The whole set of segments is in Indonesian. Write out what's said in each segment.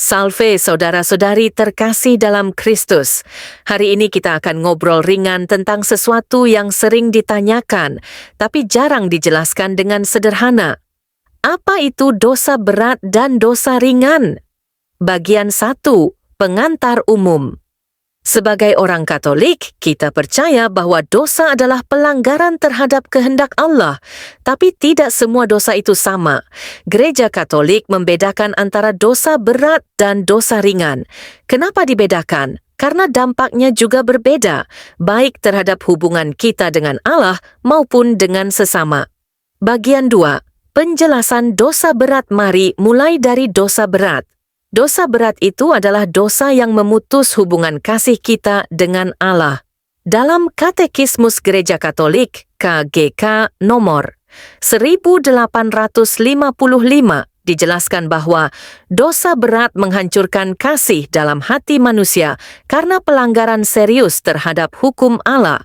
Salve saudara-saudari terkasih dalam Kristus. Hari ini kita akan ngobrol ringan tentang sesuatu yang sering ditanyakan, tapi jarang dijelaskan dengan sederhana. Apa itu dosa berat dan dosa ringan? Bagian 1. Pengantar umum. Sebagai orang Katolik, kita percaya bahwa dosa adalah pelanggaran terhadap kehendak Allah, tapi tidak semua dosa itu sama. Gereja Katolik membedakan antara dosa berat dan dosa ringan. Kenapa dibedakan? Karena dampaknya juga berbeda, baik terhadap hubungan kita dengan Allah maupun dengan sesama. Bagian 2. Penjelasan dosa berat. Mari mulai dari dosa berat. Dosa berat itu adalah dosa yang memutus hubungan kasih kita dengan Allah. Dalam Katekismus Gereja Katolik, KGK nomor 1855, dijelaskan bahwa dosa berat menghancurkan kasih dalam hati manusia karena pelanggaran serius terhadap hukum Allah.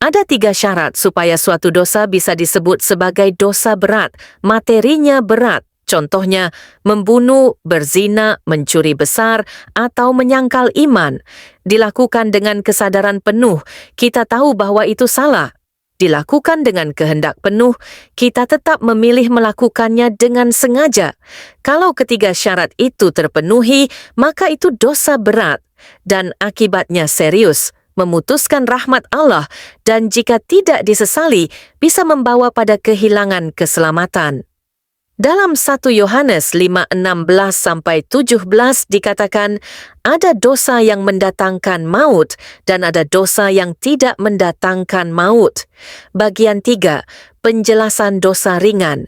Ada 3 syarat supaya suatu dosa bisa disebut sebagai dosa berat. Materinya berat. Contohnya, membunuh, berzina, mencuri besar, atau menyangkal iman. Dilakukan dengan kesadaran penuh, kita tahu bahwa itu salah. Dilakukan dengan kehendak penuh, kita tetap memilih melakukannya dengan sengaja. Kalau ketiga syarat itu terpenuhi, maka itu dosa berat, dan akibatnya serius, memutuskan rahmat Allah, dan jika tidak disesali, bisa membawa pada kehilangan keselamatan. Dalam 1 Yohanes 5:16-17 dikatakan, ada dosa yang mendatangkan maut dan ada dosa yang tidak mendatangkan maut. Bagian 3. Penjelasan dosa ringan.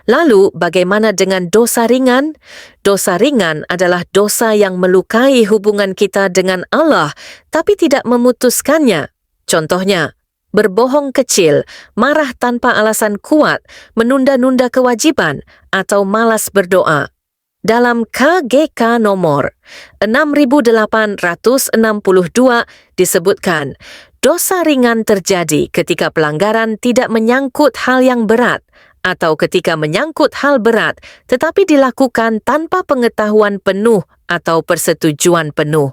Lalu, bagaimana dengan dosa ringan? Dosa ringan adalah dosa yang melukai hubungan kita dengan Allah, tapi tidak memutuskannya. Contohnya, berbohong kecil, marah tanpa alasan kuat, menunda-nunda kewajiban, atau malas berdoa. Dalam KGK nomor 6862 disebutkan, dosa ringan terjadi ketika pelanggaran tidak menyangkut hal yang berat, atau ketika menyangkut hal berat tetapi dilakukan tanpa pengetahuan penuh atau persetujuan penuh.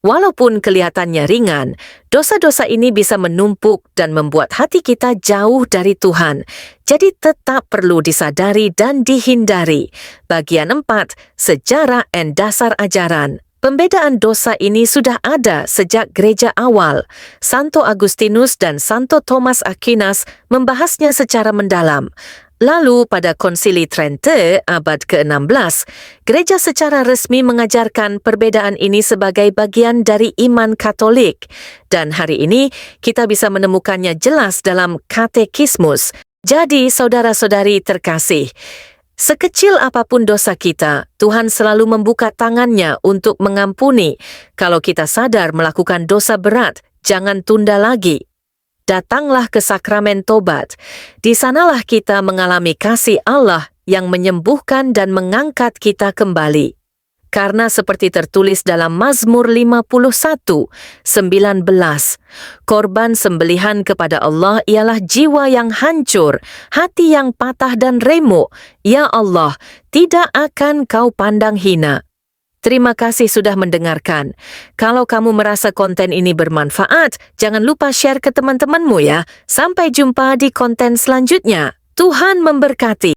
Walaupun kelihatannya ringan, dosa-dosa ini bisa menumpuk dan membuat hati kita jauh dari Tuhan. Jadi tetap perlu disadari dan dihindari. Bagian 4. Sejarah dan dasar ajaran. Pembedaan dosa ini sudah ada sejak gereja awal. Santo Agustinus dan Santo Thomas Aquinas membahasnya secara mendalam. Lalu pada Konsili Trente abad ke-16, gereja secara resmi mengajarkan perbedaan ini sebagai bagian dari iman Katolik. Dan hari ini kita bisa menemukannya jelas dalam Katekismus. Jadi saudara-saudari terkasih, sekecil apapun dosa kita, Tuhan selalu membuka tangannya untuk mengampuni. Kalau kita sadar melakukan dosa berat, jangan tunda lagi. Datanglah ke sakramen tobat. Di sanalah kita mengalami kasih Allah yang menyembuhkan dan mengangkat kita kembali. Karena seperti tertulis dalam Mazmur 51:19, korban sembelihan kepada Allah ialah jiwa yang hancur, hati yang patah dan remuk. Ya Allah, tidak akan Kau pandang hina. Terima kasih sudah mendengarkan. Kalau kamu merasa konten ini bermanfaat, jangan lupa share ke teman-temanmu ya. Sampai jumpa di konten selanjutnya. Tuhan memberkati.